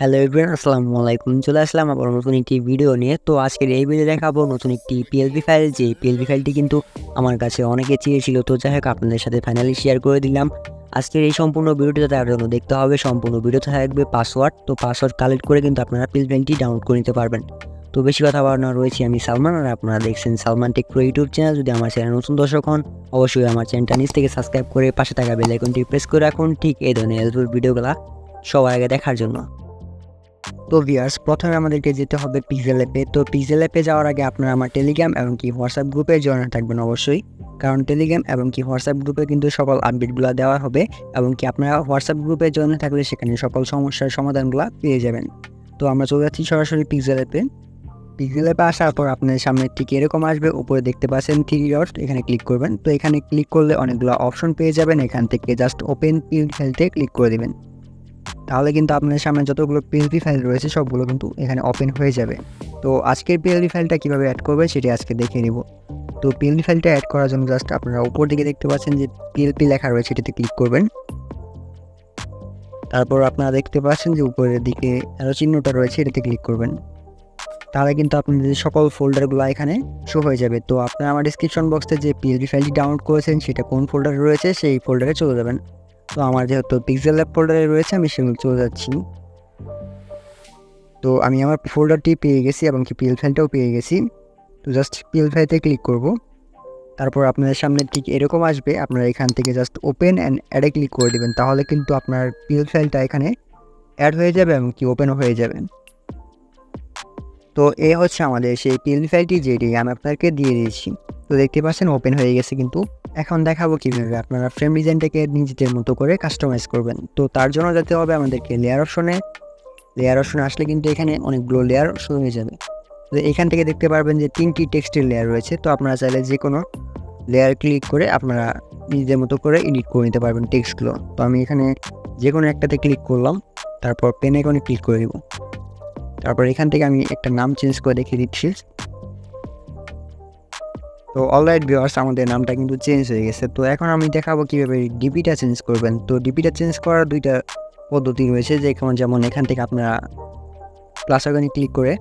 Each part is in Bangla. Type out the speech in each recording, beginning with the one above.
হ্যালো এভরিওয়ান, আসসালামু আলাইকুম। চলে আসলাম আবার নতুন একটি ভিডিও নিয়ে। তো আজকের এই ভিডিও দেখাবো নতুন একটি পিএলপি ফাইল। যে পিএলপি ফাইলটি কিন্তু আমার কাছে অনেকে চেয়েছিল, তো যাই হোক আপনাদের সাথে ফাইনালি শেয়ার করে দিলাম। আজকের এই সম্পূর্ণ ভিডিওটি তার জন্য দেখতে হবে। সম্পূর্ণ ভিডিওতে থাকবে পাসওয়ার্ড। তো পাসওয়ার্ড কালেক্ট করে কিন্তু আপনারা পিএলপি ফাইলটি ডাউনলোড করে নিতে পারবেন। তো বেশি কথা বাড়ানো রয়েছে, আমি সালমান আর আপনারা দেখছেন Salman take pro YouTube channel. যদি আমার চ্যানেল নতুন দর্শক হন, অবশ্যই আমার চ্যানেলটা নিচ থেকে সাবস্ক্রাইব করে পাশে থাকা বেল আইকনটি প্রেস করে রাখুন, ঠিক এই ধরনের হেল্পফুল ভিডিওগুলো সবার আগে দেখার জন্য। তো ভিউয়ার্স, প্রথমে আমাদেরকে যেতে হবে পিক্সেল অ্যাপে। তো পিক্সেল অ্যাপে যাওয়ার আগে আপনারা আমার টেলিগ্রাম এবং কি হোয়াটসঅ্যাপ গ্রুপে জয়েন থাকবেন অবশ্যই, কারণ টেলিগ্রাম এবং কি হোয়াটসঅ্যাপ গ্রুপে কিন্তু সকল আপডেটগুলো দেওয়া হবে এবং কি আপনারা হোয়াটসঅ্যাপ গ্রুপে জয়েন থাকলে সেখানে সকল সমস্যার সমাধানগুলো পেয়ে যাবেন। তো আমরা চলে যাচ্ছি সরাসরি পিক্সেল অ্যাপে। পিক্সেল অ্যাপে আসার পর আপনার সামনে ঠিক এরকম আসবে, উপরে দেখতে পাচ্ছেন 3 ডট, এখানে ক্লিক করবেন। তো এখানে ক্লিক করলে অনেকগুলো অপশন পেয়ে যাবেন। এখান থেকে জাস্ট ওপেন পিএলপি ফাইলতে ক্লিক করে দেবেন, তাহলে কিন্তু আপনার সামনে যতগুলো পিএলপি ফাইল রয়েছে সবগুলো কিন্তু এখানে ওপেন হয়ে যাবে। তো আজকের পিএলপি ফাইলটা কীভাবে অ্যাড করবে সেটি আজকে দেখে নিব। তো পিএলপি ফাইলটা অ্যাড করার জন্য জাস্ট আপনারা উপর দিকে দেখতে পাচ্ছেন যে পিএলপি লেখা রয়েছে, এটাতে ক্লিক করবেন। তারপর আপনারা দেখতে পাচ্ছেন যে উপরের দিকে আরও চিহ্নটা রয়েছে, এটাতে ক্লিক করবেন। তাহলে কিন্তু আপনাদের সকল ফোল্ডারগুলো এখানে শো হয়ে যাবে। তো আপনারা আমার ডিসক্রিপশন বক্সে যে পিএলপি ফাইলটি ডাউনলোড করেছেন সেটা কোন ফোল্ডারে রয়েছে সেই ফোল্ডারে চলে যাবেন। তো আমার যেহেতু পিক্সেল অ্যাপ ফোল্ডারে রয়েছে, আমি সেগুলো চলে যাচ্ছি। তো আমি আমার ফোল্ডারটি পেয়ে গেছি এবং কি পিএল ফাইলটাও পেয়ে গেছি। তো জাস্ট পিএল ফাইলতে ক্লিক করব। তারপর আপনাদের সামনে ঠিক এরকম আসবে, আপনারা এখান থেকে জাস্ট ওপেন অ্যান্ড অ্যাডে ক্লিক করে দেবেন। তাহলে কিন্তু আপনার পিএল ফাইলটা এখানে অ্যাড হয়ে যাবে এবং কি ওপেনও হয়ে যাবে। তো এই হচ্ছে আমাদের সেই পিএল ফাইলটি, যেটি আমি আপনাকে দিয়ে দিয়েছি। তো দেখতে পাচ্ছেন ওপেন হয়ে গেছে। কিন্তু এখন দেখাবো কীভাবে আপনারা ফ্রেম ডিজাইনটাকে নিজেদের মতো করে কাস্টমাইজ করবেন। তো তার জন্য যেতে হবে আমাদেরকে লেয়ার অপশনে। লেয়ার অপশনে আসলে কিন্তু এখানে অনেকগুলো লেয়ার শুরু হয়ে যাবে। তো এখান থেকে দেখতে পারবেন যে 3টি টেক্সটের লেয়ার রয়েছে। তো আপনারা চাইলে যে কোনো লেয়ার ক্লিক করে আপনারা নিজেদের মতো করে এডিট করে নিতে পারবেন টেক্সটগুলো। তো আমি এখানে যে কোনো একটাতে ক্লিক করলাম, তারপর পেন আইকনে ক্লিক করে দেব। তারপর এখান থেকে আমি একটা নাম চেঞ্জ করে দেখিয়ে দিচ্ছি। তো অলরাইট ভিউয়ার্স, আমাদের নামটা কিন্তু চেঞ্জ হয়ে গেছে। তো এখন আমি দেখাবো কীভাবে ডিপিটা চেঞ্জ করবেন। তো ডিপিটা চেঞ্জ করার দুইটা পদ্ধতি রয়েছে, যেমন এখান থেকে আপনারা প্লাস আইকনে ক্লিক করে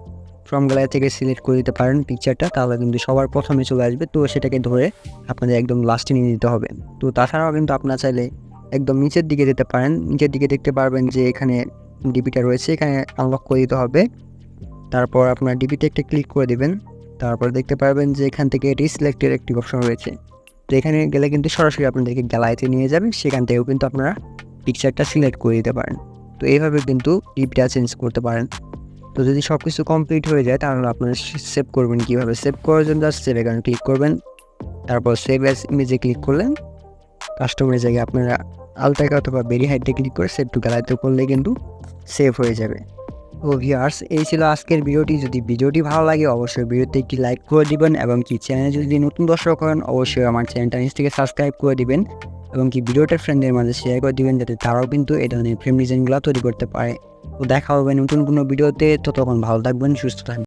ফ্রম গ্যালারি থেকে সিলেক্ট করে দিতে পারেন পিকচারটা, তাহলে কিন্তু সবার প্রথমে চলে আসবে। তো সেটাকে ধরে আপনাদের একদম লাস্টে নিয়ে দিতে হবে। তো তাছাড়াও কিন্তু আপনারা চাইলে একদম নিচের দিকে যেতে পারেন। নিচের দিকে দেখতে পারবেন যে এখানে ডিপিটা রয়েছে, এখানে আনলক করে দিতে হবে। তারপর আপনার ডিপিতে একটা ক্লিক করে দেবেন। তারপর দেখতে পারবেন যে এখান থেকে রিসিলেক্টের একটি অপশন রয়েছে। তো এখানে গেলে কিন্তু সরাসরি আপনাদেরকে গ্যালারিতে নিয়ে যাবে, সেখান থেকেও কিন্তু আপনারা পিকচারটা সিলেক্ট করে দিতে পারেন। তো এইভাবে কিন্তু ডিপিটা চেঞ্জ করতে পারেন। তো যদি সব কিছু কমপ্লিট হয়ে যায় তাহলে আপনারা সেভ করবেন কীভাবে। সেভ করার জন্য জাস্ট সেভ এখানে ক্লিক করবেন। তারপর সেভ অ্যাজ ইমেজে ক্লিক করলেন। কাস্টমারের জায়গায় আপনারা আলটাকে অথবা ভেরি হাইটে ক্লিক করে সেভ টু গ্যালারিতে করলে কিন্তু সেভ হয়ে যাবে। তো ভিউয়ার্স, এই ছিল আজকের ভিডিওটি। যদি ভিডিওটি ভালো লাগে অবশ্যই ভিডিওতে একটি লাইক করে দিবেন এবং কি চ্যানেলে যদি নতুন দর্শক হন অবশ্যই আমার চ্যানেলটা নিচ থেকে সাবস্ক্রাইব করে দিবেন এবং কি ভিডিওটা ফ্রেন্ডদের মাঝে শেয়ার করে দিবেন, যাতে তারাও কিন্তু এই ধরনের ফ্রেম ডিজাইনগুলো তৈরি করতে পারে। তো দেখা হবে নতুন কোনো ভিডিওতে। ততক্ষণ ভালো থাকবেন, সুস্থ থাকবেন।